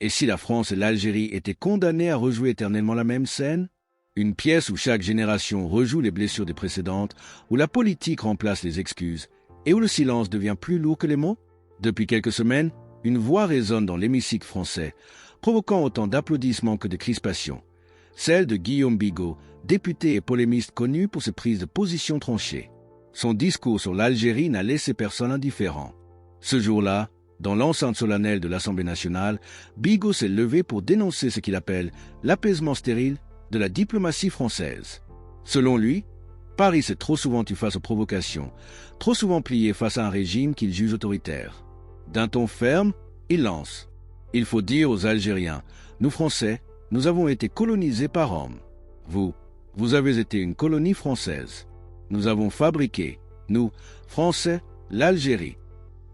Et si la France et l'Algérie étaient condamnées à rejouer éternellement la même scène? Une pièce où chaque génération rejoue les blessures des précédentes, où la politique remplace les excuses, et où le silence devient plus lourd que les mots? Depuis quelques semaines, une voix résonne dans l'hémicycle français, provoquant autant d'applaudissements que de crispations. Celle de Guillaume Bigot, député et polémiste connu pour ses prises de position tranchées. Son discours sur l'Algérie n'a laissé personne indifférent. Ce jour-là, dans l'enceinte solennelle de l'Assemblée nationale, Bigot s'est levé pour dénoncer ce qu'il appelle l'apaisement stérile de la diplomatie française. Selon lui, Paris s'est trop souvent tu face aux provocations, trop souvent plié face à un régime qu'il juge autoritaire. D'un ton ferme, il lance: « Il faut dire aux Algériens, nous Français, nous avons été colonisés par Rome. Vous avez été une colonie française. Nous avons fabriqué, nous, Français, l'Algérie. »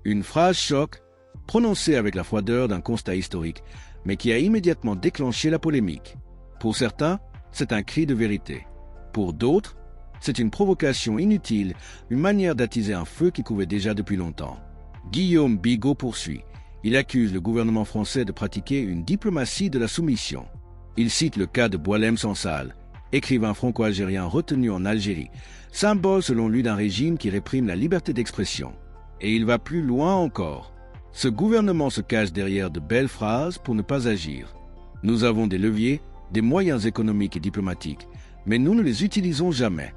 Une phrase choc, prononcée avec la froideur d'un constat historique, mais qui a immédiatement déclenché la polémique. Pour certains, c'est un cri de vérité. Pour d'autres, c'est une provocation inutile, une manière d'attiser un feu qui couvait déjà depuis longtemps. Guillaume Bigot poursuit. Il accuse le gouvernement français de pratiquer une diplomatie de la soumission. Il cite le cas de Boualem Sansal, écrivain franco-algérien retenu en Algérie, symbole selon lui d'un régime qui réprime la liberté d'expression. Et il va plus loin encore. Ce gouvernement se cache derrière de belles phrases pour ne pas agir. Nous avons des leviers, des moyens économiques et diplomatiques, mais nous ne les utilisons jamais.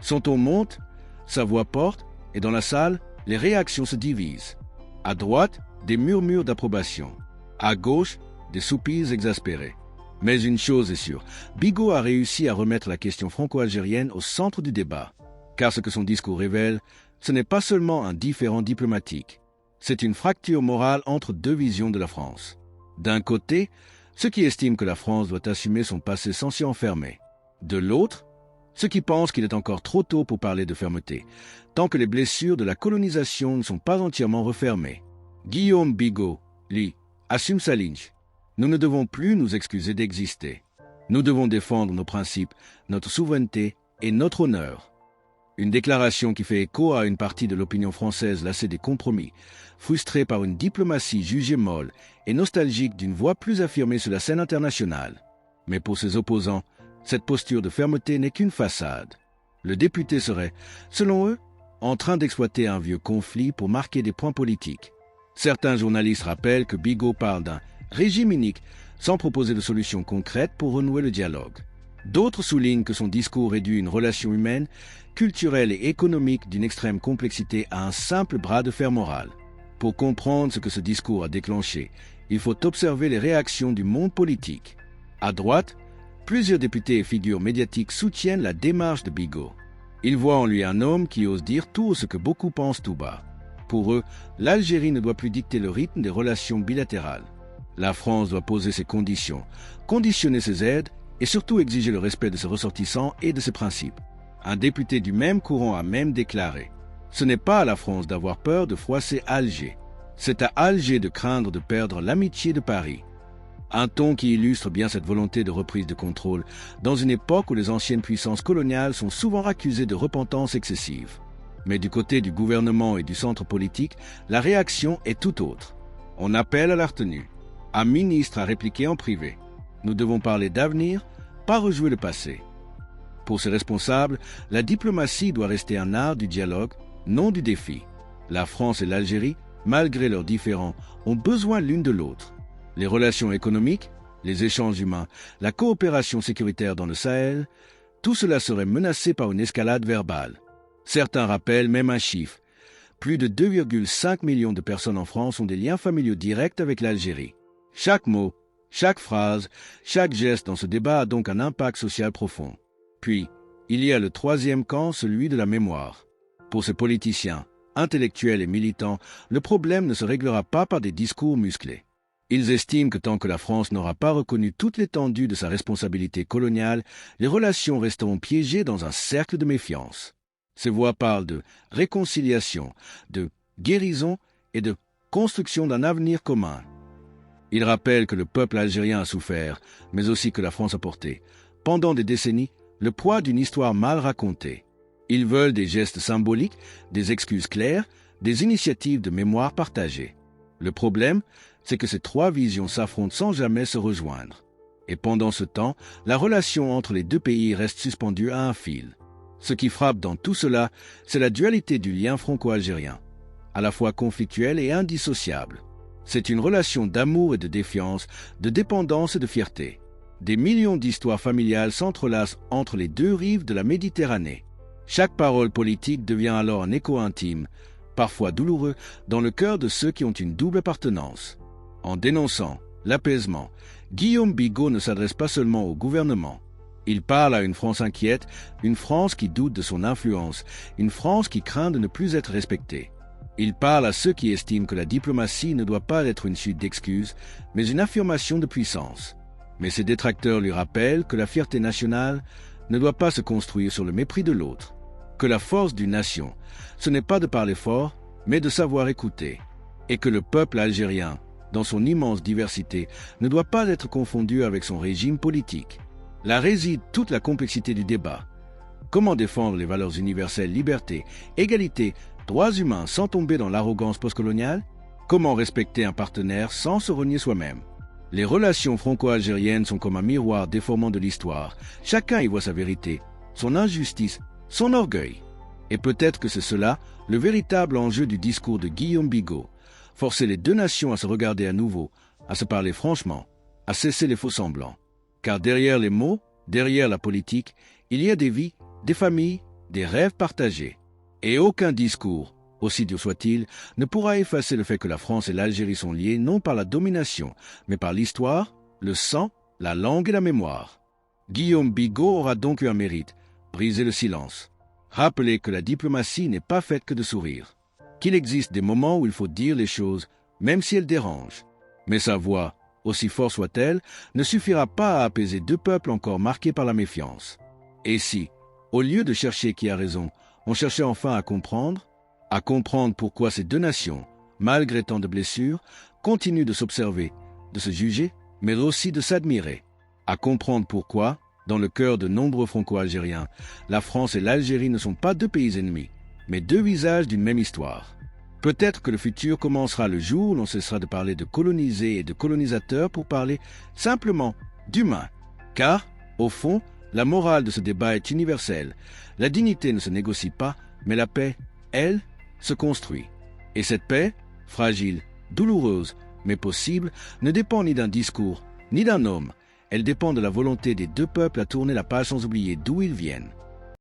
Son ton monte, sa voix porte, et dans la salle, les réactions se divisent. À droite, des murmures d'approbation. À gauche, des soupirs exaspérés. Mais une chose est sûre, Bigot a réussi à remettre la question franco-algérienne au centre du débat. Car ce que son discours révèle, ce n'est pas seulement un différend diplomatique. C'est une fracture morale entre deux visions de la France. D'un côté, ceux qui estiment que la France doit assumer son passé sans s'y enfermer. De l'autre, ceux qui pensent qu'il est encore trop tôt pour parler de fermeté, tant que les blessures de la colonisation ne sont pas entièrement refermées. Guillaume Bigot, lui, assume sa ligne. Nous ne devons plus nous excuser d'exister. Nous devons défendre nos principes, notre souveraineté et notre honneur. Une déclaration qui fait écho à une partie de l'opinion française lassée des compromis, frustrée par une diplomatie jugée molle et nostalgique d'une voix plus affirmée sur la scène internationale. Mais pour ses opposants, cette posture de fermeté n'est qu'une façade. Le député serait, selon eux, en train d'exploiter un vieux conflit pour marquer des points politiques. Certains journalistes rappellent que Bigot parle d'un régime unique sans proposer de solution concrète pour renouer le dialogue. D'autres soulignent que son discours réduit une relation humaine, culturelle et économique d'une extrême complexité à un simple bras de fer moral. Pour comprendre ce que ce discours a déclenché, il faut observer les réactions du monde politique. À droite, plusieurs députés et figures médiatiques soutiennent la démarche de Bigot. Ils voient en lui un homme qui ose dire tout ce que beaucoup pensent tout bas. Pour eux, l'Algérie ne doit plus dicter le rythme des relations bilatérales. La France doit poser ses conditions, conditionner ses aides et surtout exiger le respect de ses ressortissants et de ses principes. Un député du même courant a même déclaré: « Ce n'est pas à la France d'avoir peur de froisser Alger. C'est à Alger de craindre de perdre l'amitié de Paris. » Un ton qui illustre bien cette volonté de reprise de contrôle dans une époque où les anciennes puissances coloniales sont souvent accusées de repentance excessive. Mais du côté du gouvernement et du centre politique, la réaction est tout autre. On appelle à la retenue. Un ministre a répliqué en privé: « Nous devons parler d'avenir, pas rejouer le passé. » Pour ces responsables, la diplomatie doit rester un art du dialogue, non du défi. La France et l'Algérie, malgré leurs différends, ont besoin l'une de l'autre. Les relations économiques, les échanges humains, la coopération sécuritaire dans le Sahel, tout cela serait menacé par une escalade verbale. Certains rappellent même un chiffre. Plus de 2,5 millions de personnes en France ont des liens familiaux directs avec l'Algérie. Chaque mot, chaque phrase, chaque geste dans ce débat a donc un impact social profond. Puis, il y a le troisième camp, celui de la mémoire. Pour ces politiciens, intellectuels et militants, le problème ne se réglera pas par des discours musclés. Ils estiment que tant que la France n'aura pas reconnu toute l'étendue de sa responsabilité coloniale, les relations resteront piégées dans un cercle de méfiance. Ces voix parlent de réconciliation, de guérison et de construction d'un avenir commun. Ils rappellent que le peuple algérien a souffert, mais aussi que la France a porté, pendant des décennies, le poids d'une histoire mal racontée. Ils veulent des gestes symboliques, des excuses claires, des initiatives de mémoire partagée. Le problème, c'est que ces trois visions s'affrontent sans jamais se rejoindre. Et pendant ce temps, la relation entre les deux pays reste suspendue à un fil. Ce qui frappe dans tout cela, c'est la dualité du lien franco-algérien, à la fois conflictuelle et indissociable. C'est une relation d'amour et de défiance, de dépendance et de fierté. Des millions d'histoires familiales s'entrelacent entre les deux rives de la Méditerranée. Chaque parole politique devient alors un écho intime, parfois douloureux, dans le cœur de ceux qui ont une double appartenance. En dénonçant l'apaisement, Guillaume Bigot ne s'adresse pas seulement au gouvernement. Il parle à une France inquiète, une France qui doute de son influence, une France qui craint de ne plus être respectée. Il parle à ceux qui estiment que la diplomatie ne doit pas être une suite d'excuses, mais une affirmation de puissance. Mais ses détracteurs lui rappellent que la fierté nationale ne doit pas se construire sur le mépris de l'autre, que la force d'une nation, ce n'est pas de parler fort, mais de savoir écouter, et que le peuple algérien, dans son immense diversité, ne doit pas être confondu avec son régime politique. Là réside toute la complexité du débat. Comment défendre les valeurs universelles, liberté, égalité, droits humains sans tomber dans l'arrogance postcoloniale? Comment respecter un partenaire sans se renier soi-même? Les relations franco-algériennes sont comme un miroir déformant de l'histoire. Chacun y voit sa vérité, son injustice, son orgueil. Et peut-être que c'est cela, le véritable enjeu du discours de Guillaume Bigot. Forcer les deux nations à se regarder à nouveau, à se parler franchement, à cesser les faux-semblants. Car derrière les mots, derrière la politique, il y a des vies, des familles, des rêves partagés. Et aucun discours, aussi dur soit-il, ne pourra effacer le fait que la France et l'Algérie sont liées non par la domination, mais par l'histoire, le sang, la langue et la mémoire. Guillaume Bigot aura donc eu un mérite, briser le silence. Rappeler que la diplomatie n'est pas faite que de sourire. Qu'il existe des moments où il faut dire les choses, même si elles dérangent. Mais sa voix, aussi forte soit-elle, ne suffira pas à apaiser deux peuples encore marqués par la méfiance. Et si, au lieu de chercher qui a raison, on cherchait enfin à comprendre pourquoi ces deux nations, malgré tant de blessures, continuent de s'observer, de se juger, mais aussi de s'admirer. À comprendre pourquoi, dans le cœur de nombreux franco-algériens, la France et l'Algérie ne sont pas deux pays ennemis, mais deux visages d'une même histoire. Peut-être que le futur commencera le jour où l'on cessera de parler de colonisés et de colonisateurs pour parler simplement d'humains. Car, au fond, la morale de ce débat est universelle. La dignité ne se négocie pas, mais la paix, elle, se construit. Et cette paix, fragile, douloureuse, mais possible, ne dépend ni d'un discours, ni d'un homme. Elle dépend de la volonté des deux peuples à tourner la page sans oublier d'où ils viennent.